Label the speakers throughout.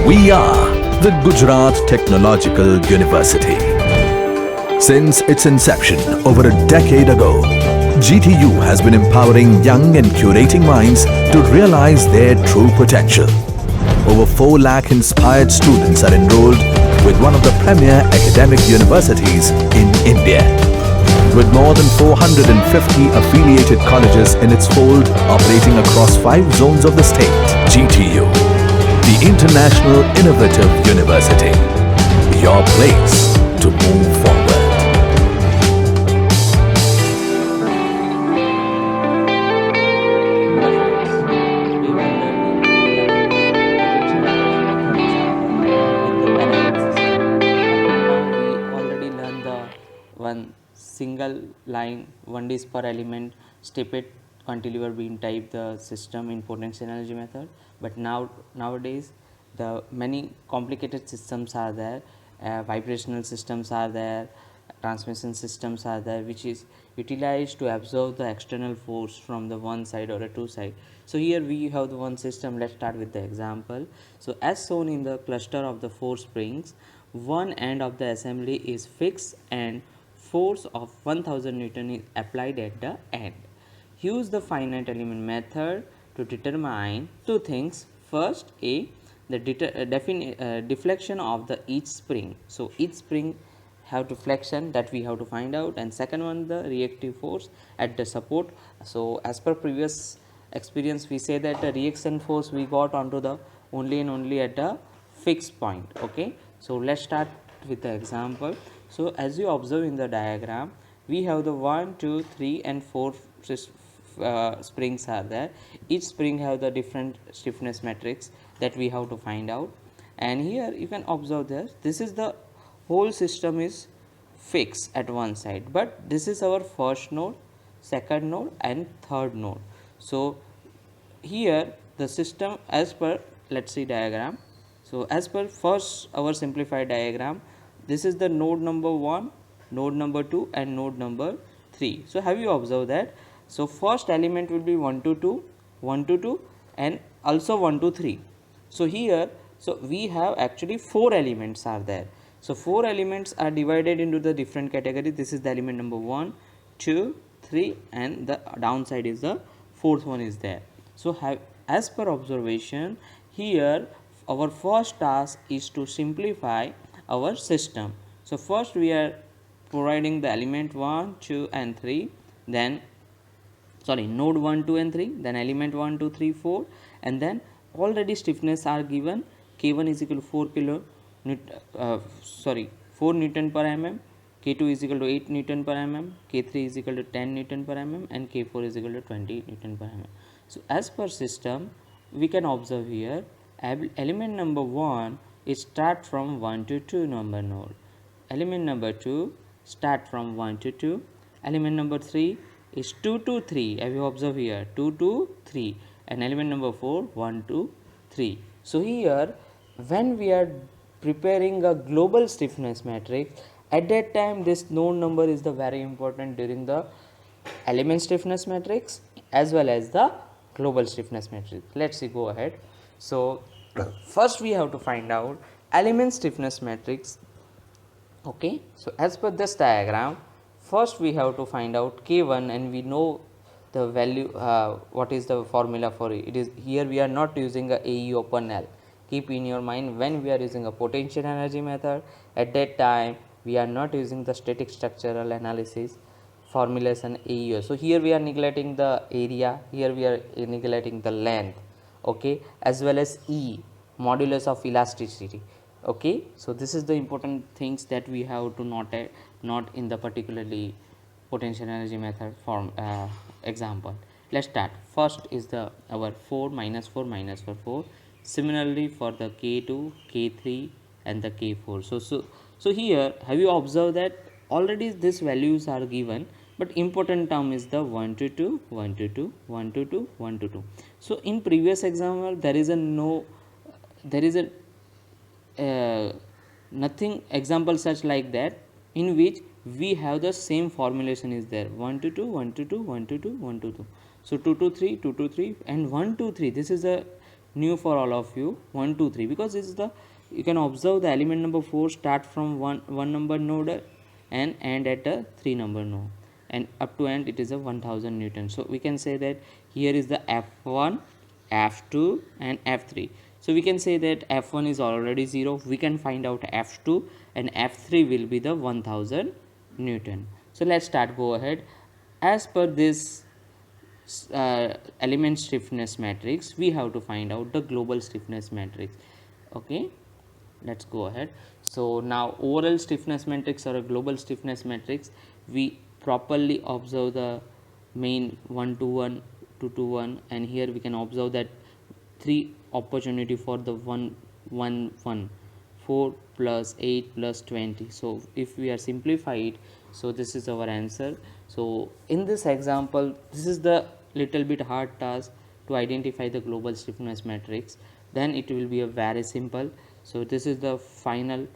Speaker 1: We are the Gujarat Technological University. Since its inception over a decade ago, GTU has been empowering young and curating minds to realize their true potential. Over 4 lakh inspired students are enrolled with one of the premier academic universities in India. With more than 450 affiliated colleges in its fold operating across 5 zones of the state, GTU, the International Innovative University, your place to move forward.
Speaker 2: We were learning regarding the potential energy methods with the parallel system. Up till now, we already learned the one single line 1 d per element steped cantilever beam type the system in potential energy method. But nowadays the many complicated systems are there, vibrational systems are there, transmission systems are there, which is utilized to absorb the external force from the one side or a two side. So here we have the one system. Let's start with the example. So as shown in the cluster of the 4 springs, one end of the assembly is fixed and force of 1000 Newton is applied at the end. Use the finite element method to determine two things. First, the deflection of the each spring. So each spring have deflection that we have to find out, and second one, the reactive force at the support. So as per previous experience, we say that the reaction force we got onto the only and only at a fixed point. Okay, so let's start with the example. So as you observe in the diagram, we have the 1, 2, 3 and 4 springs are there. Each spring have the different stiffness matrix that we have to find out, and here you can observe this is the whole system is fixed at one side, but this is our first node, second node and third node. So here the system as per, let's see diagram. So as per first our simplified diagram, this is the node number 1, node number 2 and node number 3. So have you observed that? So first element will be 1 to 2, 1 to 2 and also 1 to 3. So here, so we have actually 4 elements are there. So 4 elements are divided into the different categories. This is the element number 1, 2, 3 and the downside is the fourth one is there. So have, as per observation, here our first task is to simplify our system. So first we are providing the element 1, 2 and 3, then node 1, 2 and 3, then element 1, 2, 3, 4 and then already stiffness are given. K1 is equal to 4 Newton per mm, K2 is equal to 8 Newton per mm, K3 is equal to 10 Newton per mm and K4 is equal to 20 Newton per mm. So as per system, we can observe here element number 1 is start from 1 to 2 number node, element number 2 start from 1 to 2, element number 3 is 2 to 3. Have you observed here 2 to 3 and element number 4 1 to 3. So here when we are preparing a global stiffness matrix, at that time this node number is the very important during the element stiffness matrix as well as the global stiffness matrix. Let's see, go ahead. So first we have to find out element stiffness matrix. Okay, so as per this diagram, first we have to find out K1 and we know the value, what is the formula for it. It is here we are not using a AE open L. Keep in your mind, when we are using a potential energy method, at that time we are not using the static structural analysis formulation AEO. So here we are neglecting the area, here we are neglecting the length, okay, as well as E, modulus of elasticity. Okay, so this is the important things that we have to note in the particularly potential energy method form example. Let's start. First is the our 4 minus 4 minus 4. Similarly for the K2, K3 and the K4. So here have you observed that already these values are given, but important term is the 1 to 2, 1 to 2, 1 to 2, 1 to 2. So in previous example there is a nothing example such like that in which we have the same formulation is there 1 to 2, 1 to 2, 1 to 2, 1 to 2. So 2 to 3, 2 to 3 and 1 to 3. This is a new for all of you 1 2 3, because this is the, you can observe the element number 4 start from one number node and end at a 3 number node, and up to end it is a 1000 Newton. So we can say that here is the F1, F2 and F3. So we can say that F1 is already 0, we can find out F2, and F3 will be the 1000 Newton. So let's start, go ahead. As per this element stiffness matrix, we have to find out the global stiffness matrix. Okay, let's go ahead. So now overall stiffness matrix or a global stiffness matrix, we properly observe the main 1 to 1 2 to 1, and here we can observe that 3 opportunity for the 1 1 1, 4 plus 8 plus 20. So if we are simplified, so this is our answer. So in this example, this is the little bit hard task to identify the global stiffness matrix, then it will be a very simple. So this is the final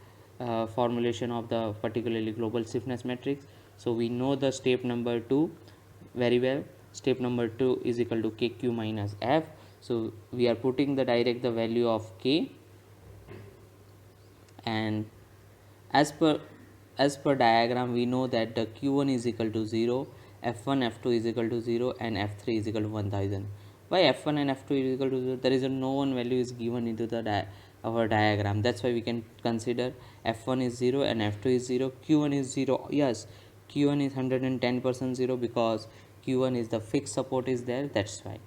Speaker 2: formulation of the particularly global stiffness matrix. So we know the step number 2 very well. Step number 2 is equal to kq minus f. So we are putting the direct the value of k, and as per diagram we know that the q1 is equal to 0, f1 f2 is equal to 0 and f3 is equal to 1000. Why f1 and f2 is equal to 0? There is a no one value is given into the our diagram, that's why we can consider f1 is 0 and f2 is 0, q1 is 0. Yes, q1 is 110% 0 because q1 is the fixed support is there, that's why.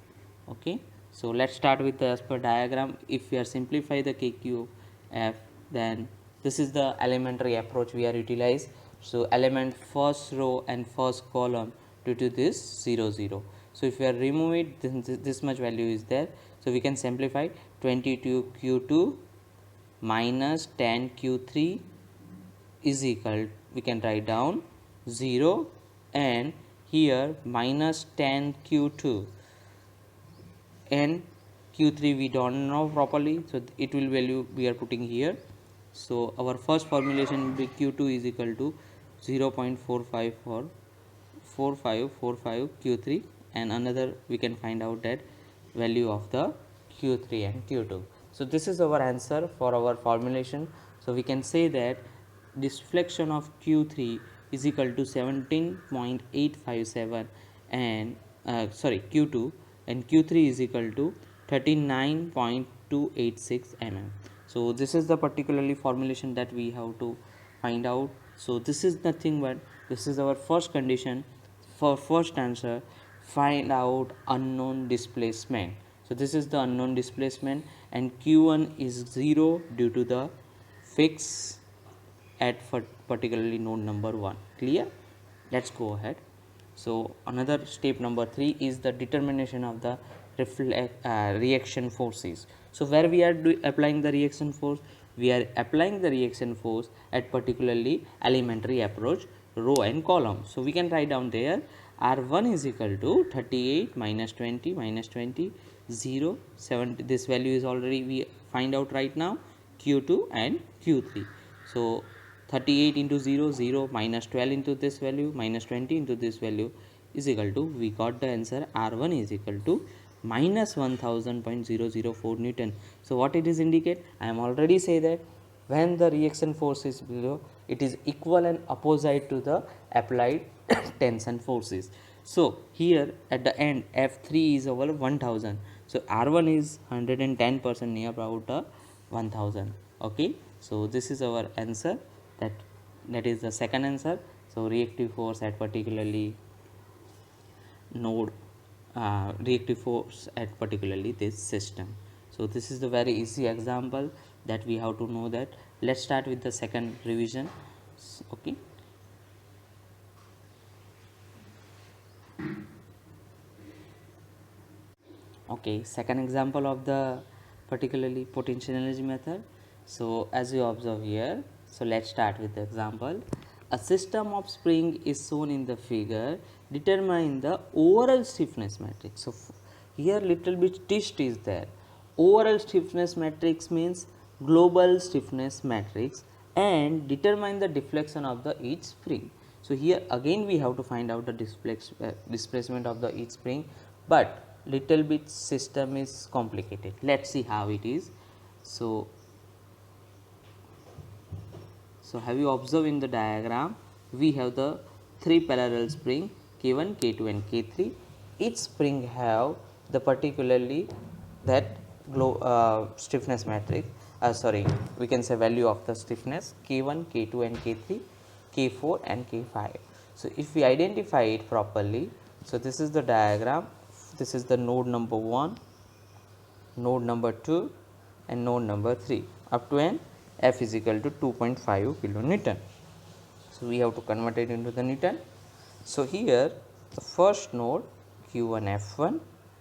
Speaker 2: Okay, so let's start with the as per diagram. If we are simplify the kqf, then this is the elementary approach we are utilize. So element first row and first column due to this 0 0. So if we are remove it, then this much value is there. So we can simplify 22 q2 minus 10 q3 is equal, we can write down 0, and here minus 10 q2 and q3 we don't know properly, so it will value we are putting here. So our first formulation will be q2 is equal to 0.45 for 4545 q3, and another we can find out that value of the q3 and q2. So this is our answer for our formulation. So we can say that deflection of q3 is equal to 17.857 and q2, and q3 is equal to 39.286 mm. So this is the particularly formulation that we have to find out. So this is nothing but this is our first condition for first answer, find out unknown displacement. So this is the unknown displacement, and q1 is 0 due to the fix at particularly node number 1. Clear? Let's go ahead. So another step number 3 is the determination of the reaction forces. So where we are applying the reaction force, we are applying the reaction force at particularly elementary approach row and column. So we can write down there R1 is equal to 38 minus 20 minus 20 0 70. This value is already we find out right now, q2 and q3. So 38 into 0 0 minus 12 into this value minus 20 into this value is equal to, we got the answer R1 is equal to minus 1000.004 Newton. So what it is indicate? I am already say that when the reaction force is below, it is equal and opposite to the applied tension forces. So here at the end F3 is over 1000. So R1 is 110% near about 1000. Okay, so this is our answer, that is the second answer. So reactive force at particularly node, reactive force at particularly this system. So this is the very easy example that we have to know that. Let's start with the second revision. Okay, okay, second example of the particularly potential energy method. So as you observe here, so let's start with the example. A system of spring is shown in the figure, determine the overall stiffness matrix. So here little bit twist is there. Overall stiffness matrix means global stiffness matrix, and determine the deflection of the each spring. So here again we have to find out the displacement of the each spring, but little bit system is complicated. Let's see how it is. So have you observed in the diagram, we have the 3 parallel spring K1, K2 and K3. Each spring have the particularly that stiffness matrix, we can say value of the stiffness K1, K2 and K3, K4 and K5. So if we identify it properly, so this is the diagram, this is the node number 1, node number 2 and node number 3 up to n F is equal to 2.5 kilonewton. So we have to convert it into the Newton. So here the first node Q1 F1,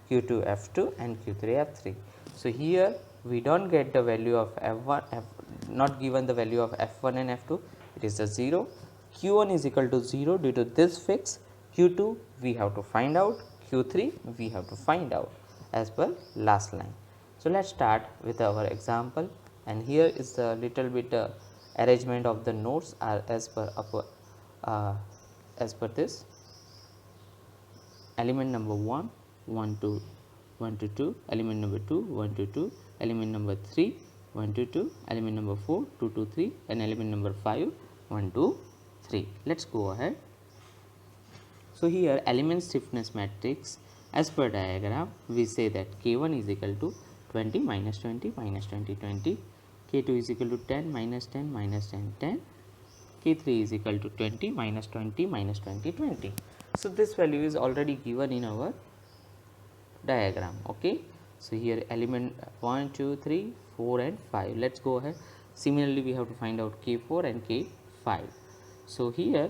Speaker 2: Q2 F2 and Q3 F3. So here we don't get the value of F1, not given the value of F1 and F2, it is the 0. Q1 is equal to 0 due to this fix. Q2 we have to find out, Q3 we have to find out as per last line. So let's start with our example, and here is the little bit arrangement of the nodes are as per this. Element number 1, 1 to 2, element number 2, 1 to 2, element number 3, 1 to 2, element number 4, 2 to 3 and element number 5, 1 to 3. Let's go ahead. So here element stiffness matrix as per diagram, we say that K1 is equal to 20 minus 20 minus 20 20, K2 is equal to 10 minus 10 minus 10 10, K3 is equal to 20 minus 20 minus 20 20. So this value is already given in our diagram. Okay, so here element 1 2 3 4 and 5. Let's go ahead. Similarly we have to find out K4 and K5. So here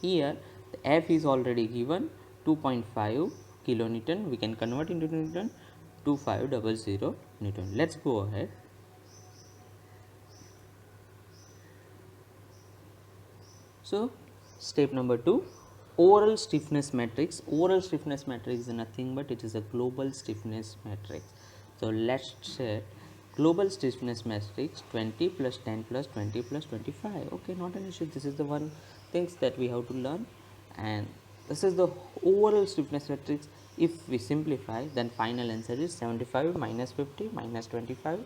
Speaker 2: the F is already given 2.5 kilonewton, we can convert into Newton, 2500 Newton. Let's go ahead. So step number 2, overall stiffness matrix. Overall stiffness matrix is nothing but it is a global stiffness matrix. So let's say global stiffness matrix 20 plus 10 plus 20 plus 25. Okay, not an issue. This is the one things that we have to learn, and this is the overall stiffness matrix. If we simplify, then final answer is 75 minus 50 minus 25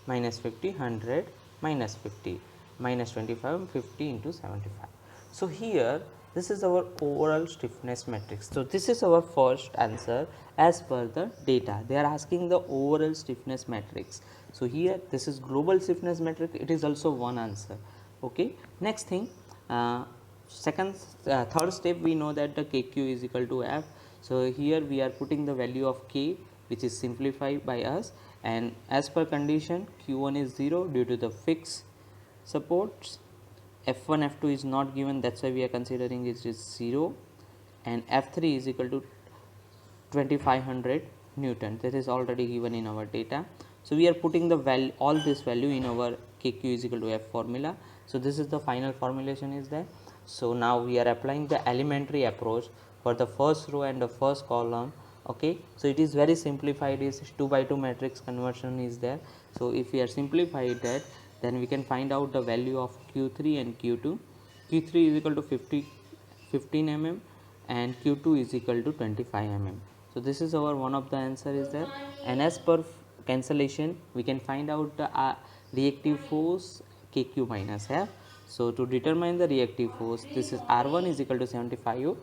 Speaker 2: minus 50 100 minus 50 minus 25 50 into 75. So here this is our overall stiffness matrix. So this is our first answer as per the data. They are asking the overall stiffness matrix. So here this is global stiffness matrix, it is also one answer. Okay, next thing, third step, we know that the KQ is equal to F. So here we are putting the value of K, which is simplified by us, and as per condition Q1 is 0 due to the fixed supports. F1 F2 is not given, that's why we are considering it is 0, and F3 is equal to 2500 Newton. That is already given in our data. So we are putting the value, all this value in our KQ is equal to F formula. So this is the final formulation is there. So now we are applying the elementary approach for the first row and the first column. Okay, so it is very simplified, is 2 by 2 matrix conversion is there. So if we are simplified that, then we can find out the value of Q3 and Q2. Q3 is equal to 15 mm and Q2 is equal to 25 mm. So this is our one of the answer is there, and as per cancellation we can find out the reactive force KQ minus F. So to determine the reactive force, this is R1 is equal to 75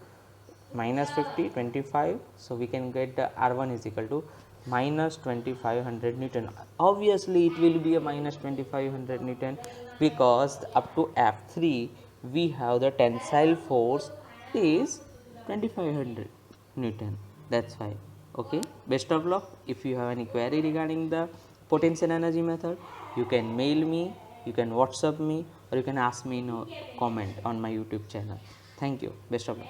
Speaker 2: minus 50 25. So we can get the R1 is equal to minus 2500 Newton. Obviously it will be a minus 2500 Newton because up to F3 we have the tensile force is 2500 Newton. That's why. Okay, best of luck. If you have any query regarding the potential energy method, you can mail me, you can WhatsApp me, or you can ask me in a comment on my YouTube channel. Thank you. Best of luck.